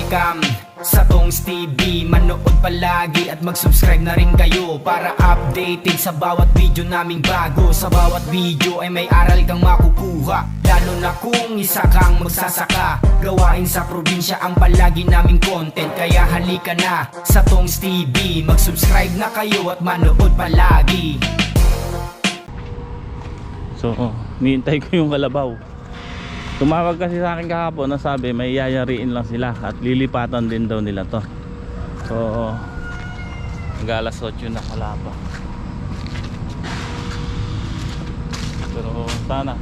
welcome sa Tongs TV. Manood palagi at mag-subscribe na rin kayo para updated sa bawat video naming bago. Sa bawat video ay may aral kang makukuha, lalo na kung isa kang magsasaka. Gawain sa probinsya ang palagi naming content, kaya halika na sa Tongs TV. Mag-subscribe na kayo at manood palagi. So, nihintay ko yung kalabaw. Tumawag kasi sa akin kahapon na sabi may yayariin lang sila at lilipatan din daw nila to. So, alas 8 na kalabaw. Pero sana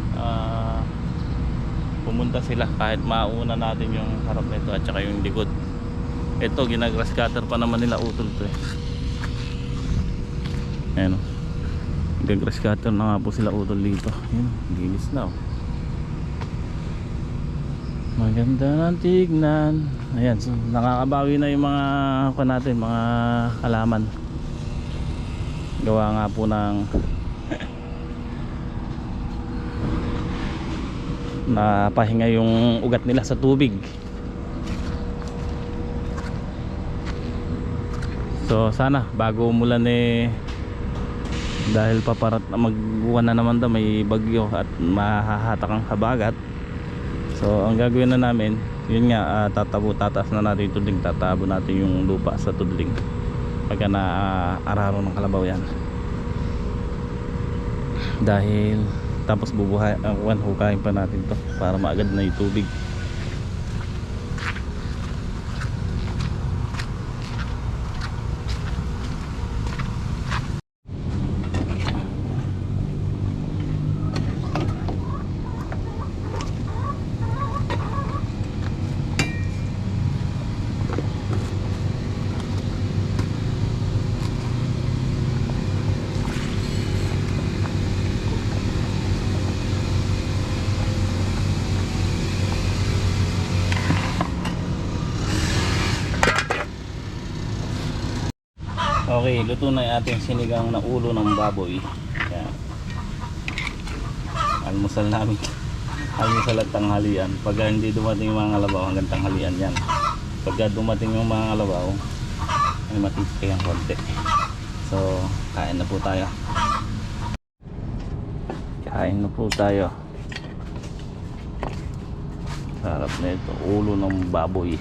pumunta sila kahit mauna natin yung harap nito at saka yung likod. Ito, ginagrass cutter pa naman nila utol to eh. Ayan o. Ginagrass cutter na nga po sila utol dito. Ayan, linis na o. Maganda ng tignan. Ayan, so nakakabawi na yung mga natin, mga halaman. Gawa nga po ng napahinga yung ugat nila sa tubig. So sana bago umulan eh, dahil paparat na magbuwan na naman daw, may bagyo at mahahatak ang habagat. So ang gagawin na namin, yun nga, tataas na natin yung tudling, tatabo natin yung lupa sa tudling pagka araro ng kalabaw yan. Dahil tapos hukayin pa natin to para maagad na yung tubig. Okay, luto na yung ating sinigang na ulo ng baboy. Yan. Almusal namin. Almusal at tanghalian. Pagka hindi dumating yung mga kalabaw, hanggang tanghalian yan. Pagka dumating yung mga kalabaw, ay matipik ang konti. So, kain na po tayo. Kain na po tayo. Sarap na ito, ulo ng baboy.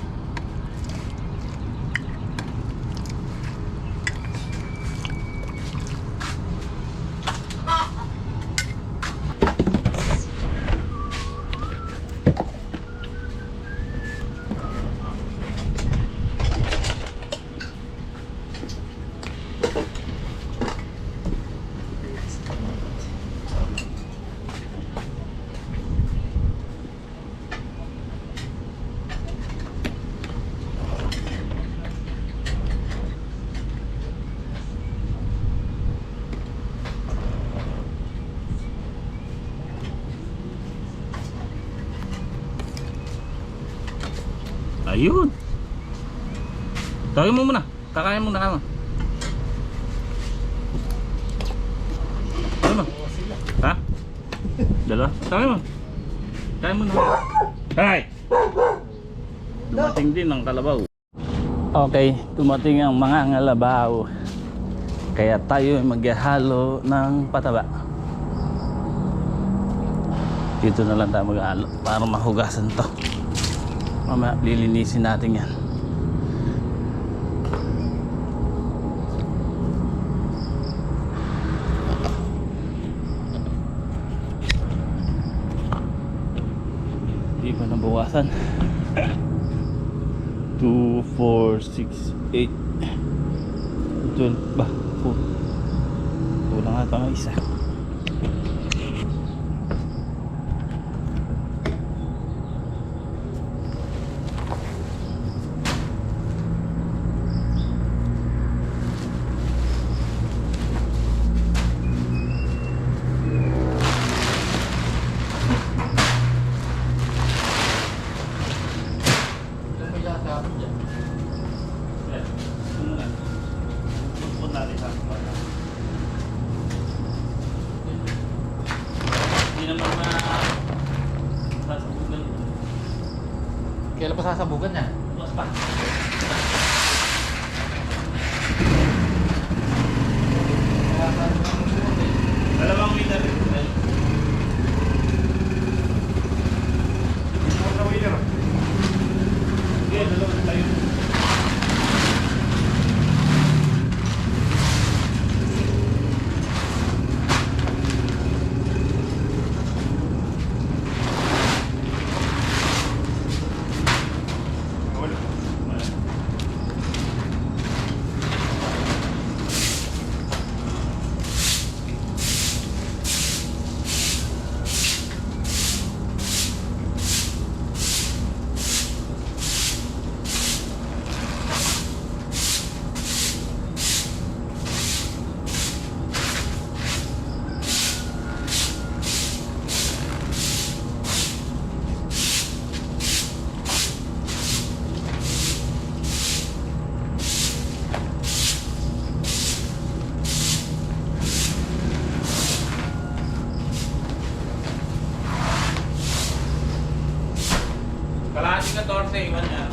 Ayun. Tawin mo muna. Kakain muna ka. Tawin mo. Ha? Dalawa? Tawin mo. Kain muna. Hay! Dumating din ang kalabaw. Okay, dumating ang mga kalabaw. Kaya tayo ay maghahalo ng pataba. Dito na lang tayo maghahalo para mahugasan to. Mamaya lilinisin natin yan. Hindi pa nabawasan. 2, 4, 6, 8 12 ba? Kulang ata ang isa. Hindi naman sasabugan. Kailan pa sasabugan niya? pa. Dalawang winner rin. Sige, dalawang tayo. Kalahating 14, iwan niya.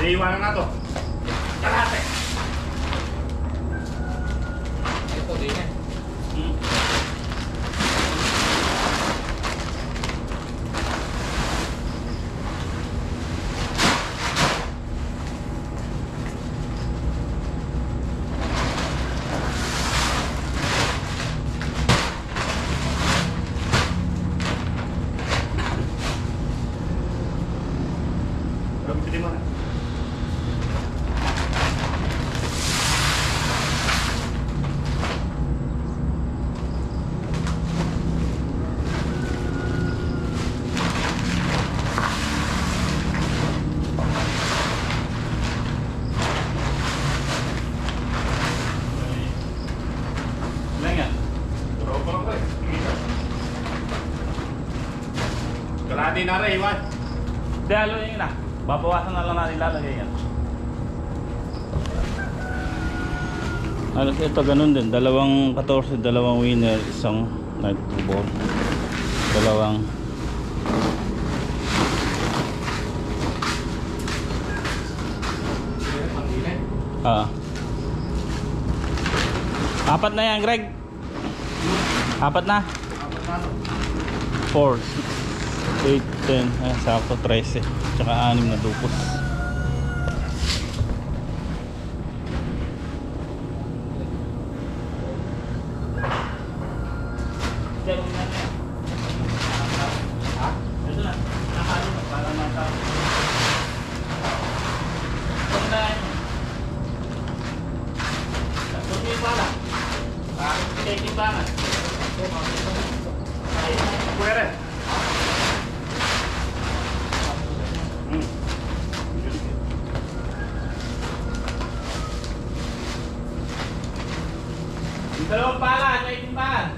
Iiwanan na to. Kalahati. Ito din yan. Pili mo na. Ilan yan? Parang ko eh. Kalahati na rin, iwan. Hindi, haluin yun na. Babawasan na lang natin lalagay yan. Alas ito ganun din. Dalawang 14, dalawang winner, isang night ball. Dalawang apat na yan, Greg. Apat na. 4, 6, 8, 10. Ayan, sakto 13. Tsaka 6 na dupos. Ito na. Nakalo na para matapos. Ito na yan. Tapos yung pala. Timbangan. Pwede. Dalawang pala, may timbangan.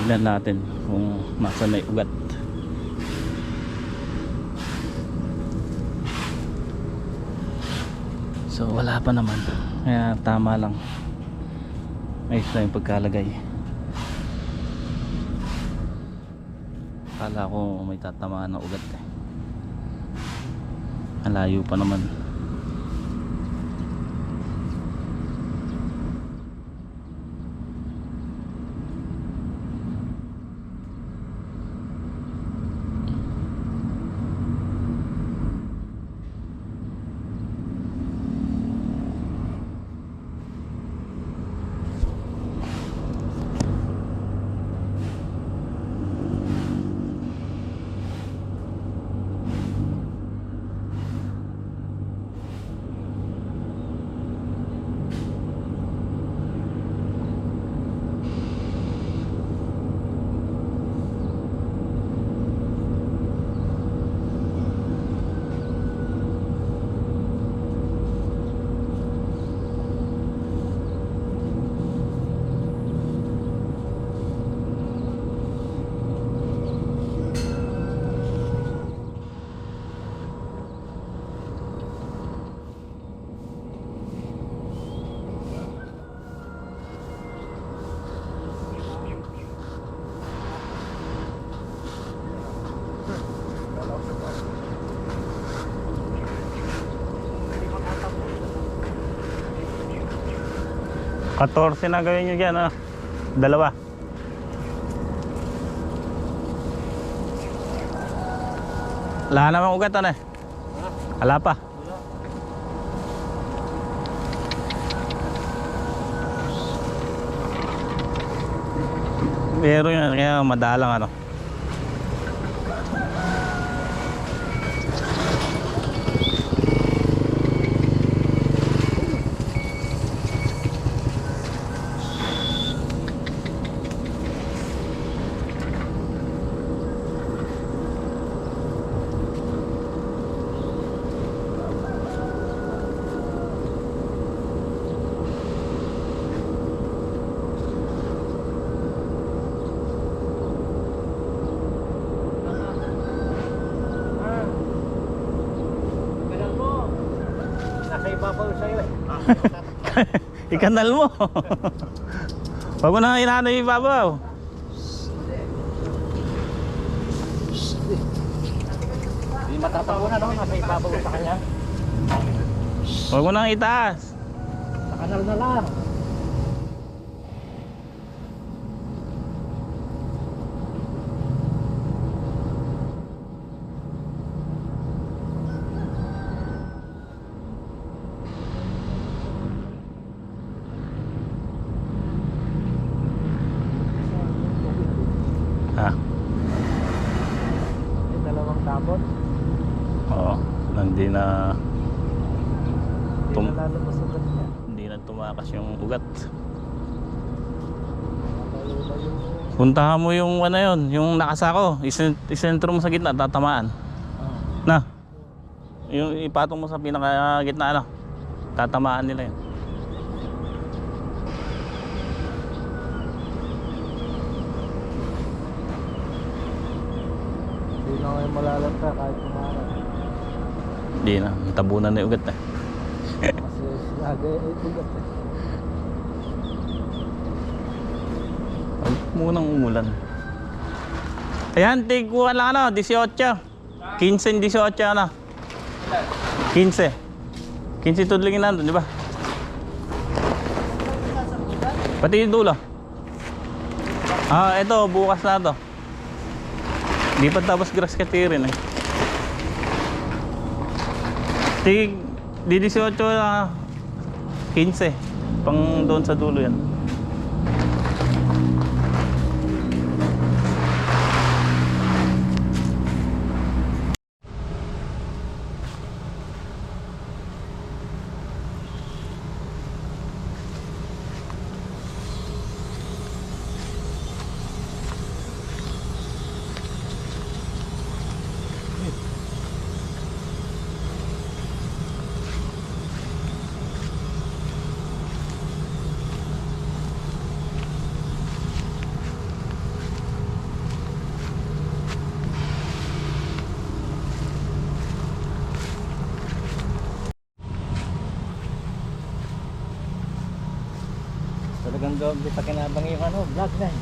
tignan natin kung nasa may ugat. So wala pa naman, kaya tama lang, ayos na yung pagkalagay. Akala ko may tatamaan ng ugat eh. Malayo pa naman. $14 na gawin nyo dyan, ah. Dalawa. Wala namang ugat, ano eh? Wala pa. Pero yun, kaya madalang ano. Ikanal mo. Wag mo na inaano yung ibabaw. Hindi matatapo na, no? Nasa ibabaw sa kanya. Wag mo na itaas. Sa kanal na lang. Ha? May dalawang tapon. Oo, hindi na Hindi na lalabas ugat niya. hindi na tumakas yung ugat. Layo-layo. Puntahan mo yung ano yun, yung nakasako, isentro mo sa gitna, tatamaan. Na. Yung ipatong mo sa pinaka gitna, ano, tatamaan nila yun. Hindi na kayo malalagta kahit kumara. Hindi na, tabunan na yung ugat eh. Kasi lagay ay ugat eh. Huwag munang umulan. Ayan, tigkuhan lang ano, 18. 15, 18 ano. 15. 15 tudlingin nandun, di ba? Pati yung dulo. Ah, ito, bukas na to. Di pa tapos grass katirin eh. Tig, di 18 na 15. Pang doon sa dulo yan. doon sa kinabang yung ano, vlog na eh.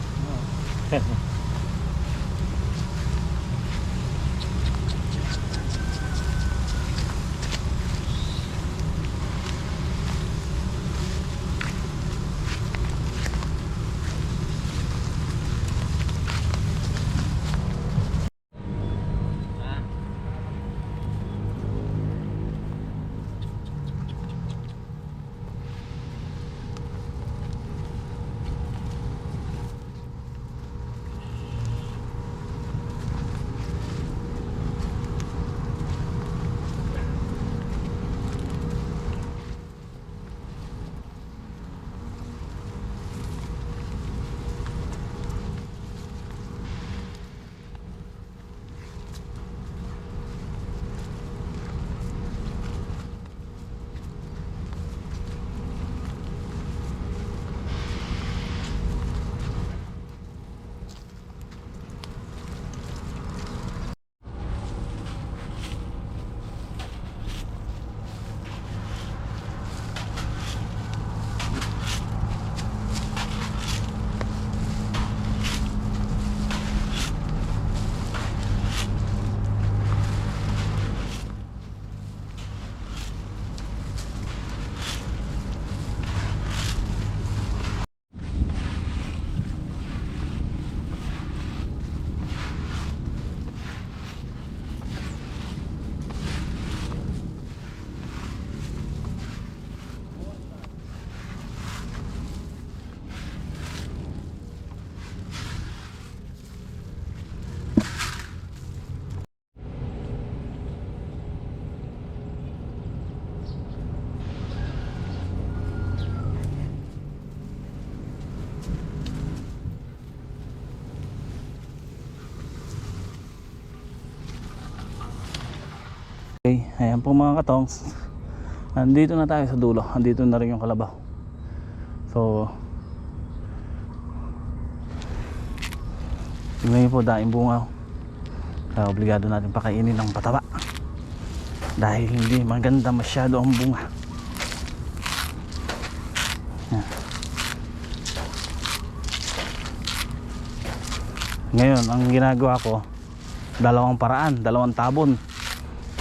Okay, ayan po mga katongs. Nandito na tayo sa dulo. Nandito na rin yung kalabaw. So tingnan niyo po, daing bunga. Kaya obligado natin pakainin ng pataba dahil hindi maganda masyado ang bunga. Ayan. Ngayon ang ginagawa ko, dalawang paraan, dalawang tabon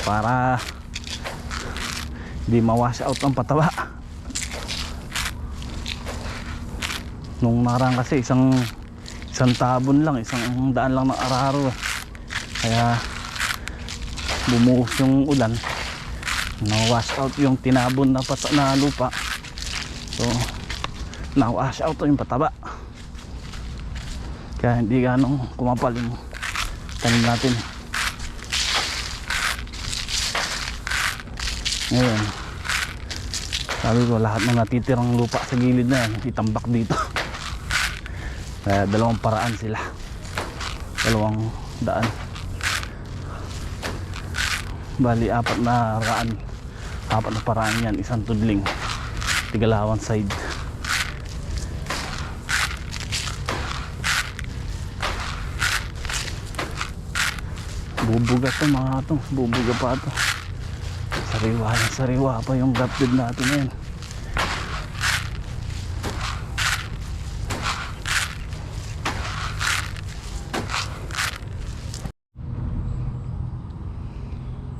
para di ma-wash out ang pataba. Nung nakaraan kasi isang tabon lang, isang daan lang ng araro eh. Kaya bumuhos yung ulan, na-wash out yung tinabon na lupa. So na-wash out yung pataba, kaya hindi ganong kumapal yung tanim natin. Ngayon, sabi ko lahat ng natitirang lupa sa gilid na yan itambak dito. Kaya dalawang paraan sila, dalawang daan, bali apat na paraan yan, isang tudling, tigalawang side. Bubuga to mga to, bubuga pa to. Sariwa pa yung grafted natin ngayon.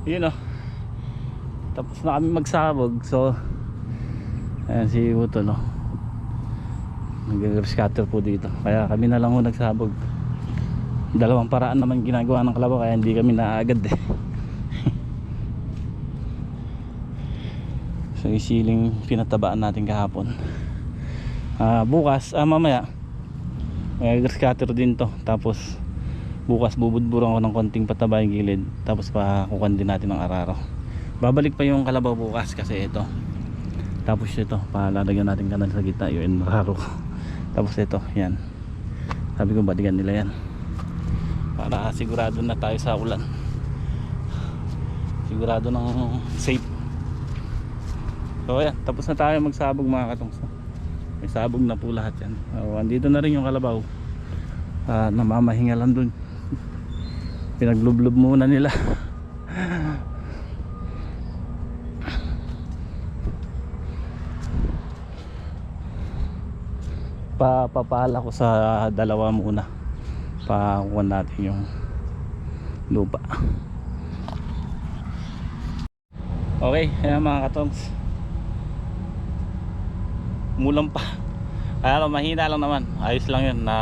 Yun o, tapos na kami magsabog. So ayan si Uto, no, nag-scatter po dito, kaya kami na lang ho nagsabog. Dalawang paraan naman ginagawa ng kalabaw, kaya hindi kami naagad eh. So isiling pinatabaan natin kahapon. Bukas, mamaya may scatter din to. Tapos bukas bubudburan ko ng konting pataba yung gilid. Tapos pakukuhan din natin ng araro. Babalik pa yung kalabaw bukas kasi ito. Tapos ito, palalagyan natin kanal sa gitna yung araro. Tapos ito, yan. Sabi ko balikan nila yan para sigurado na tayo sa ulan. Sigurado ng safe. So ayan, tapos na tayo magsabog mga katongs. May sabog na po lahat yan. Andito na rin yung kalabaw. Namamahinga lang dun. Pinaglublob muna nila. Papapala ko sa dalawa muna. Pakuha natin yung lupa. Okay, ayan mga katongs. Mulang pa. Kaya lang, mahina lang naman. Ayos lang yun na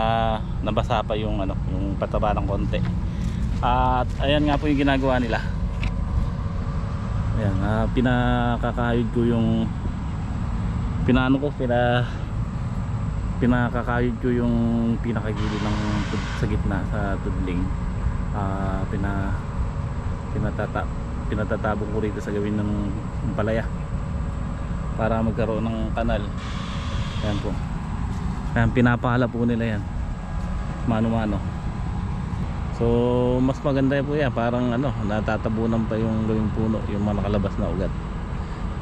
nabasa pa yung ano, yung pataba ng konti. At ayan nga po yung ginagawa nila. Ayan, pinakakahid ko yung pinakakahid ko yung pinakagilid ng sa gitna sa tudling. Pinatatabong ko rito sa gawin ng palaya para magkaroon ng kanal. Ayan po. Ayan, pinapahala po nila yan mano-mano. So mas maganda po yan, parang ano, natatabunan pa yung gawing puno, yung mga nakalabas na ugat.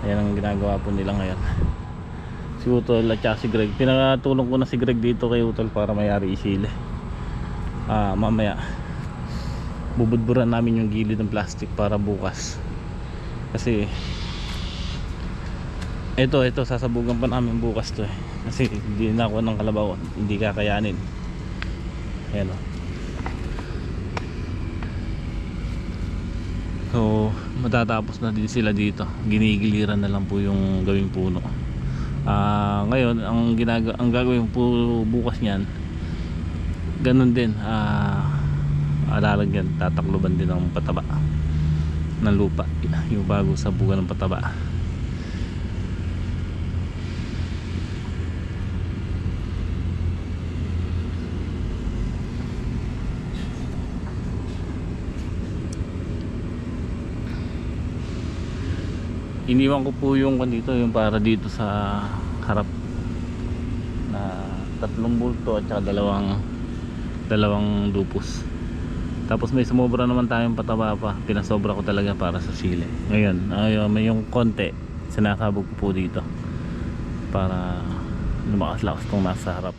Ayan ang ginagawa po nila ngayon. Si Utol at saka si Greg, pinatulong ko na si Greg dito kay Utol para mayari isili. Mamaya bubudburan namin yung gilid ng plastic para bukas, kasi ito sasabugan pa namin bukas to kasi hindi na ako ng kalabaw, hindi kakayanin. Ayan o. So matatapos na din sila dito, ginigiliran na lang po yung gawing puno. Ngayon ang gagawin po bukas niyan, ganun din, alalagyan, tatakloban din ng pataba ng lupa, yung bago sabugan ng pataba. Iniwan ko po yung dito, yung para dito sa harap na 3 bulto at saka dalawang dupos. Tapos may sumobra naman tayong pataba pa, pinasobra ko talaga para sa sili. Ngayon may yung konti sinasabog ko po dito para lumakas-lakas tong nasa harap.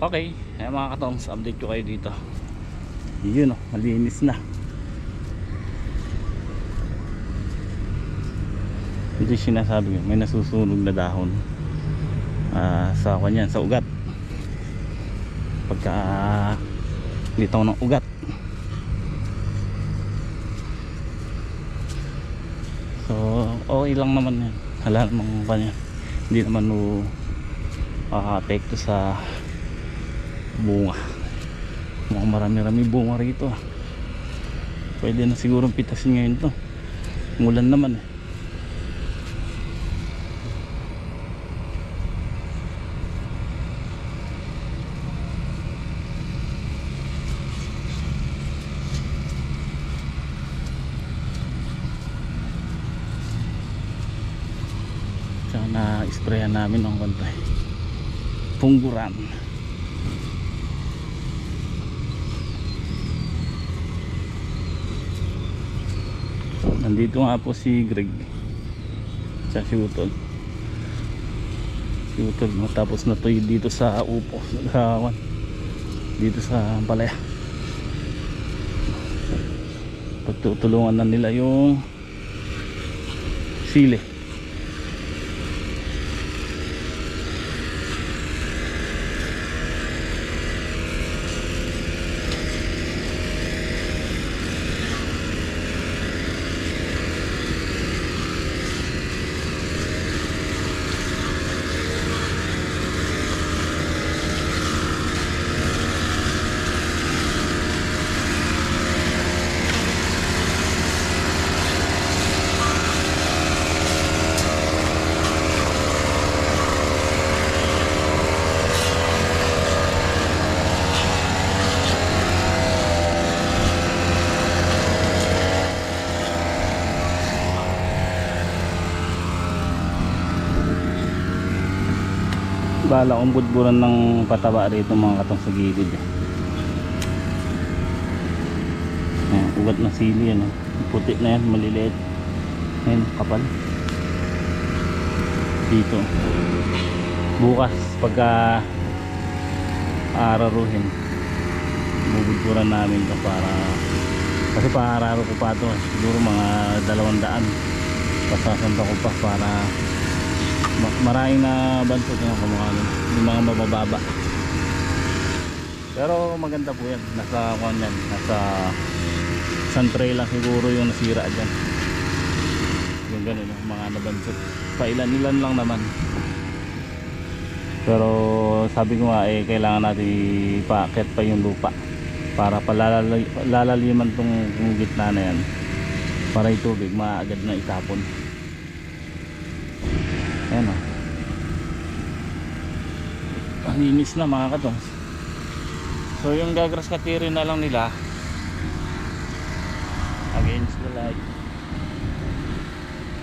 Okay, ayan mga katongs, update ko kayo dito. Yun o, malinis na. Ito yung sinasabi ko, may nasusunog na dahon sa kanyan, sa ugat. Pagka litaw ng ugat. So okay lang naman yan, hala namang kanya, hindi naman makaka-apekto sa bunga. Mukhang marami-rami bunga rito. Pwede na sigurong pitasin ngayon to, umulan naman eh. Tsaka na-sprayan namin ng konti pungguran. Nandito nga po si Greg sa si Utol. Si Utol matapos na to dito sa upo dito sa palaya. Pagtutulungan na nila yung sili. Bala kong budburan ng pataba rito mga katong sa gilid eh. Ayan, ugat ng sili yan, puti na yan, maliliit. Ayan, kapal dito. Bukas pagka araruhin, bubudburan namin to para, kasi paararo ko pa to, siguro mga 200. Pasasanta ko pa para maraming na bansot yung kamukha nun, yung mga mabababa. Pero maganda po yan, nasa kuan yan, nasa santray lang siguro yung nasira dyan, yung ganun yung mga nabansot, pailan-ilan lang naman. Pero sabi ko nga eh, kailangan natin ipaakyat pa yung lupa para palalaliman tong gitna na yan, para yung tubig maagad na itapon. Ayan o, ang linis na mga katong. So yung gagrass katiri na lang nila against the light,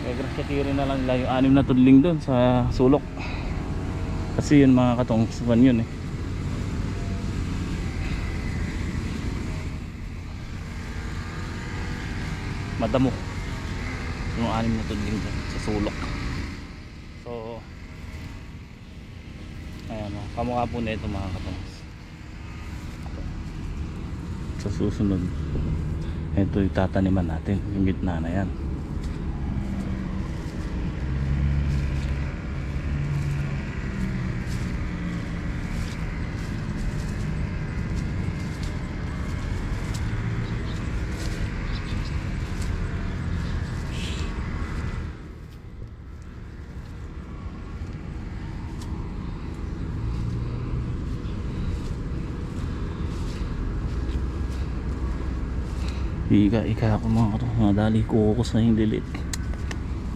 gagrass katiri na lang nila yung 6 na tudling doon sa sulok, kasi yun mga katong suwan yun eh. Madamo yung 6 na tudling doon sa sulok. So ayan o, kamukha po na ito mga katongs. Sa susunod ito itataniman natin yung gitna na yan. Ika ako mga kato, madali kukos na yung lilit.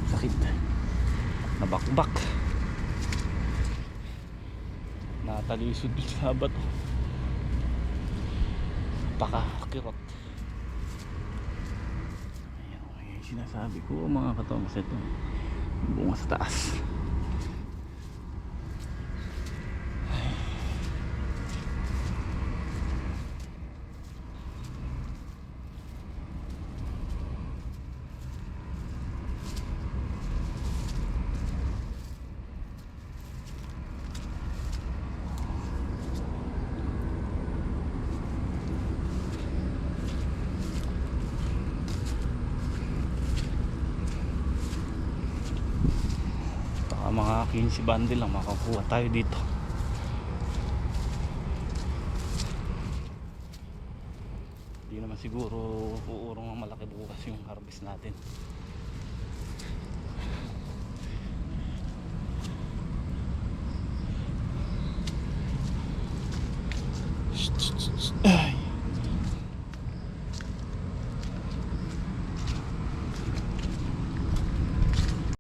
Sakit, nabakbak, natalisod sa bato, pakakirot. Ayan, sinasabi ko mga kato, mas ito bunga sa taas. 15 bundle lang makakuha tayo dito. Hindi naman siguro uurong ang malaki bukas yung harvest natin.